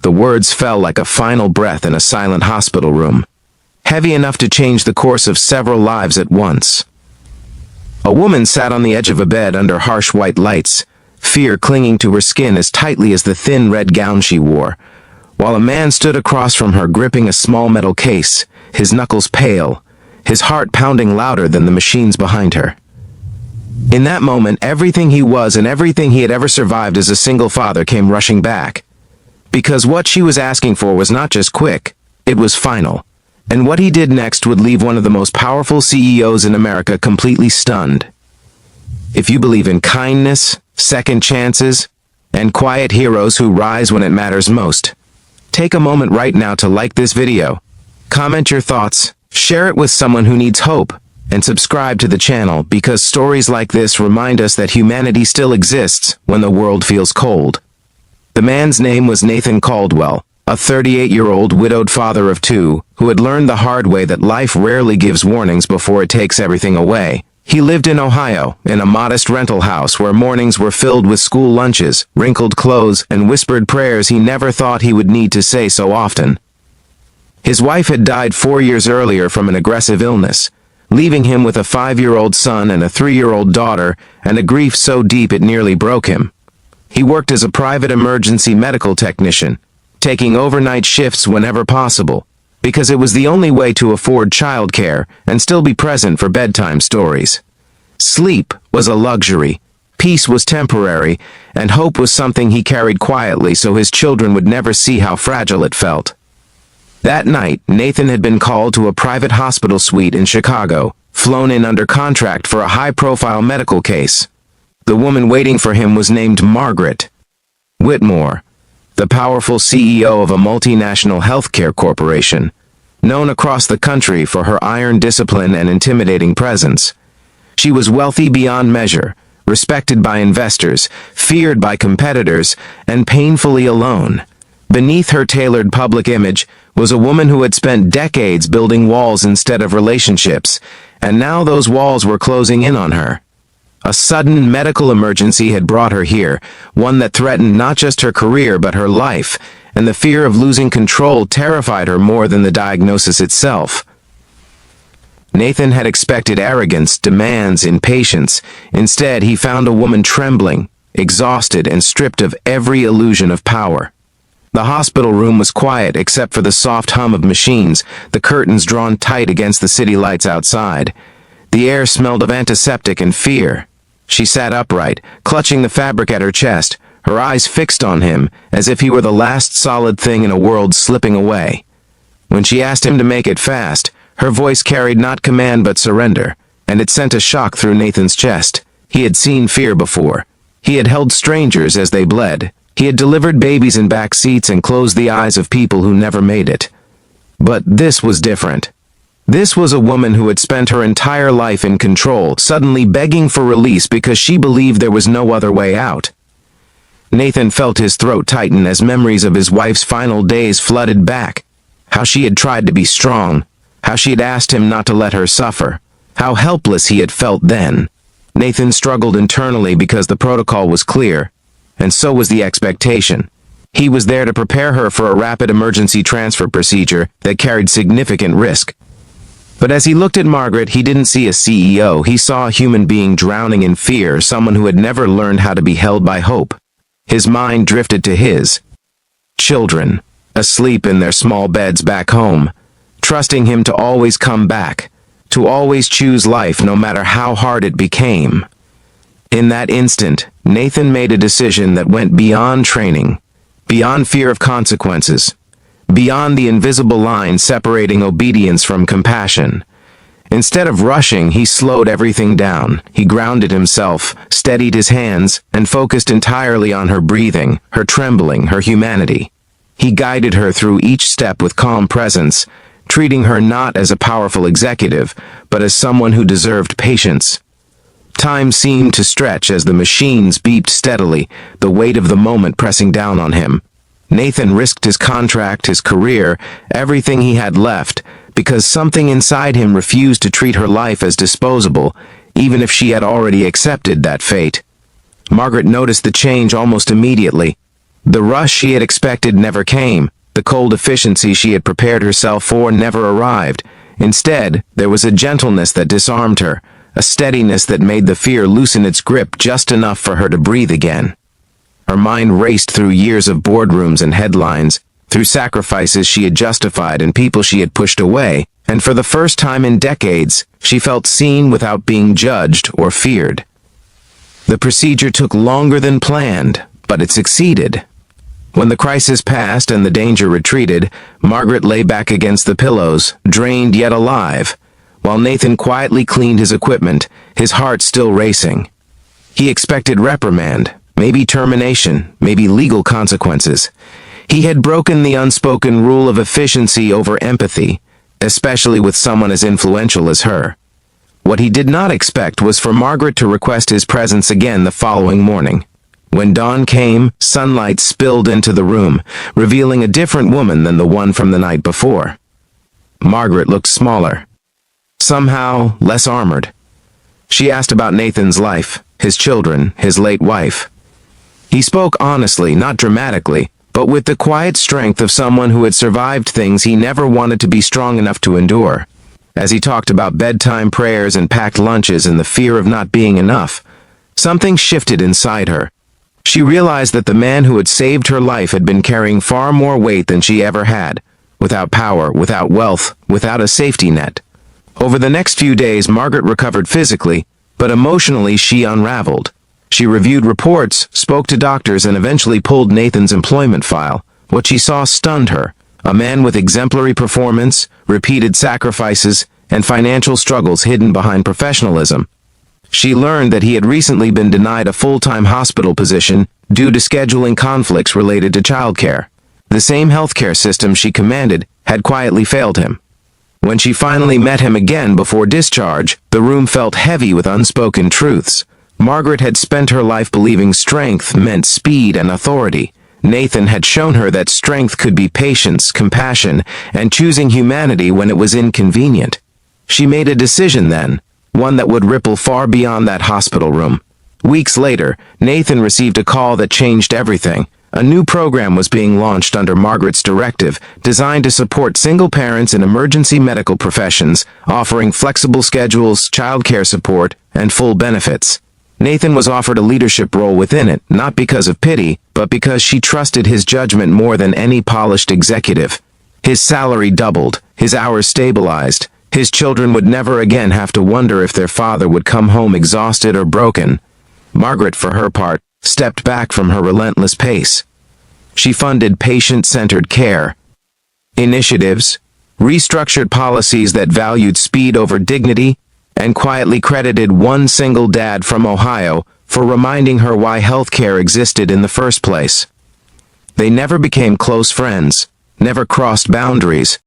The words fell like a final breath in a silent hospital room, heavy enough to change the course of several lives at once. A woman sat on the edge of a bed under harsh white lights, fear clinging to her skin as tightly as the thin red gown she wore, while a man stood across from her gripping a small metal case, his knuckles pale, his heart pounding louder than the machines behind her. In that moment, everything he was and everything he had ever survived as a single father came rushing back. Because what she was asking for was not just quick, it was final. And what he did next would leave one of the most powerful CEOs in America completely stunned. If you believe in kindness, second chances, and quiet heroes who rise when it matters most, take a moment right now to like this video, comment your thoughts, share it with someone who needs hope, and subscribe to the channel because stories like this remind us that humanity still exists when the world feels cold. The man's name was Nathan Caldwell, a 38-year-old widowed father of two who had learned the hard way that life rarely gives warnings before it takes everything away. He lived in Ohio, in a modest rental house where mornings were filled with school lunches, wrinkled clothes, and whispered prayers he never thought he would need to say so often. His wife had died 4 years earlier from an aggressive illness, leaving him with a 5-year-old son and a 3-year-old daughter, and a grief so deep it nearly broke him. He worked as a private emergency medical technician, taking overnight shifts whenever possible, because it was the only way to afford childcare and still be present for bedtime stories. Sleep was a luxury, peace was temporary, and hope was something he carried quietly so his children would never see how fragile it felt. That night, Nathan had been called to a private hospital suite in Chicago, flown in under contract for a high-profile medical case. The woman waiting for him was named Margaret Whitmore, the powerful CEO of a multinational healthcare corporation, known across the country for her iron discipline and intimidating presence. She was wealthy beyond measure, respected by investors, feared by competitors, and painfully alone. Beneath her tailored public image was a woman who had spent decades building walls instead of relationships, and now those walls were closing in on her. A sudden medical emergency had brought her here, one that threatened not just her career but her life, and the fear of losing control terrified her more than the diagnosis itself. Nathan had expected arrogance, demands, impatience. Instead, he found a woman trembling, exhausted, and stripped of every illusion of power. The hospital room was quiet except for the soft hum of machines, the curtains drawn tight against the city lights outside. The air smelled of antiseptic and fear. She sat upright, clutching the fabric at her chest, her eyes fixed on him, as if he were the last solid thing in a world slipping away. When she asked him to make it fast, her voice carried not command but surrender, and it sent a shock through Nathan's chest. He had seen fear before. He had held strangers as they bled. He had delivered babies in back seats and closed the eyes of people who never made it. But this was different. This was a woman who had spent her entire life in control, suddenly begging for release because she believed there was no other way out. Nathan felt his throat tighten as memories of his wife's final days flooded back. How she had tried to be strong, how she had asked him not to let her suffer, how helpless he had felt then. Nathan struggled internally because the protocol was clear, and so was the expectation. He was there to prepare her for a rapid emergency transfer procedure that carried significant risk. But as he looked at Margaret, he didn't see a CEO. He saw a human being drowning in fear, someone who had never learned how to be held by hope. His mind drifted to his children, asleep in their small beds back home, trusting him to always come back, to always choose life no matter how hard it became. In that instant, Nathan made a decision that went beyond training, beyond fear of consequences, beyond the invisible line separating obedience from compassion. Instead of rushing, he slowed everything down. He grounded himself, steadied his hands, and focused entirely on her breathing, her trembling, her humanity. He guided her through each step with calm presence, treating her not as a powerful executive, but as someone who deserved patience. Time seemed to stretch as the machines beeped steadily, the weight of the moment pressing down on him. Nathan risked his contract, his career, everything he had left, because something inside him refused to treat her life as disposable, even if she had already accepted that fate. Margaret noticed the change almost immediately. The rush she had expected never came. The cold efficiency she had prepared herself for never arrived. Instead, there was a gentleness that disarmed her, a steadiness that made the fear loosen its grip just enough for her to breathe again. Her mind raced through years of boardrooms and headlines, through sacrifices she had justified and people she had pushed away, and for the first time in decades, she felt seen without being judged or feared. The procedure took longer than planned, but it succeeded. When the crisis passed and the danger retreated, Margaret lay back against the pillows, drained yet alive, while Nathan quietly cleaned his equipment, his heart still racing. He expected reprimand, maybe termination, maybe legal consequences. He had broken the unspoken rule of efficiency over empathy, especially with someone as influential as her. What he did not expect was for Margaret to request his presence again the following morning. When dawn came, sunlight spilled into the room, revealing a different woman than the one from the night before. Margaret looked smaller, somehow less armored. She asked about Nathan's life, his children, his late wife. He spoke honestly, not dramatically, but with the quiet strength of someone who had survived things he never wanted to be strong enough to endure. As he talked about bedtime prayers and packed lunches and the fear of not being enough, something shifted inside her. She realized that the man who had saved her life had been carrying far more weight than she ever had, without power, without wealth, without a safety net. Over the next few days, Margaret recovered physically, but emotionally she unraveled. She reviewed reports, spoke to doctors, and eventually pulled Nathan's employment file. What she saw stunned her. A man with exemplary performance, repeated sacrifices, and financial struggles hidden behind professionalism. She learned that he had recently been denied a full-time hospital position due to scheduling conflicts related to childcare. The same healthcare system she commanded had quietly failed him. When she finally met him again before discharge, the room felt heavy with unspoken truths. Margaret had spent her life believing strength meant speed and authority. Nathan had shown her that strength could be patience, compassion, and choosing humanity when it was inconvenient. She made a decision then, one that would ripple far beyond that hospital room. Weeks later, Nathan received a call that changed everything. A new program was being launched under Margaret's directive, designed to support single parents in emergency medical professions, offering flexible schedules, childcare support, and full benefits. Nathan was offered a leadership role within it, not because of pity, but because she trusted his judgment more than any polished executive. His salary doubled, his hours stabilized. His children would never again have to wonder if their father would come home exhausted or broken. Margaret, for her part, stepped back from her relentless pace. She funded patient-centered care initiatives, restructured policies that valued speed over dignity, and quietly credited one single dad from Ohio for reminding her why healthcare existed in the first place. They never became close friends, never crossed boundaries,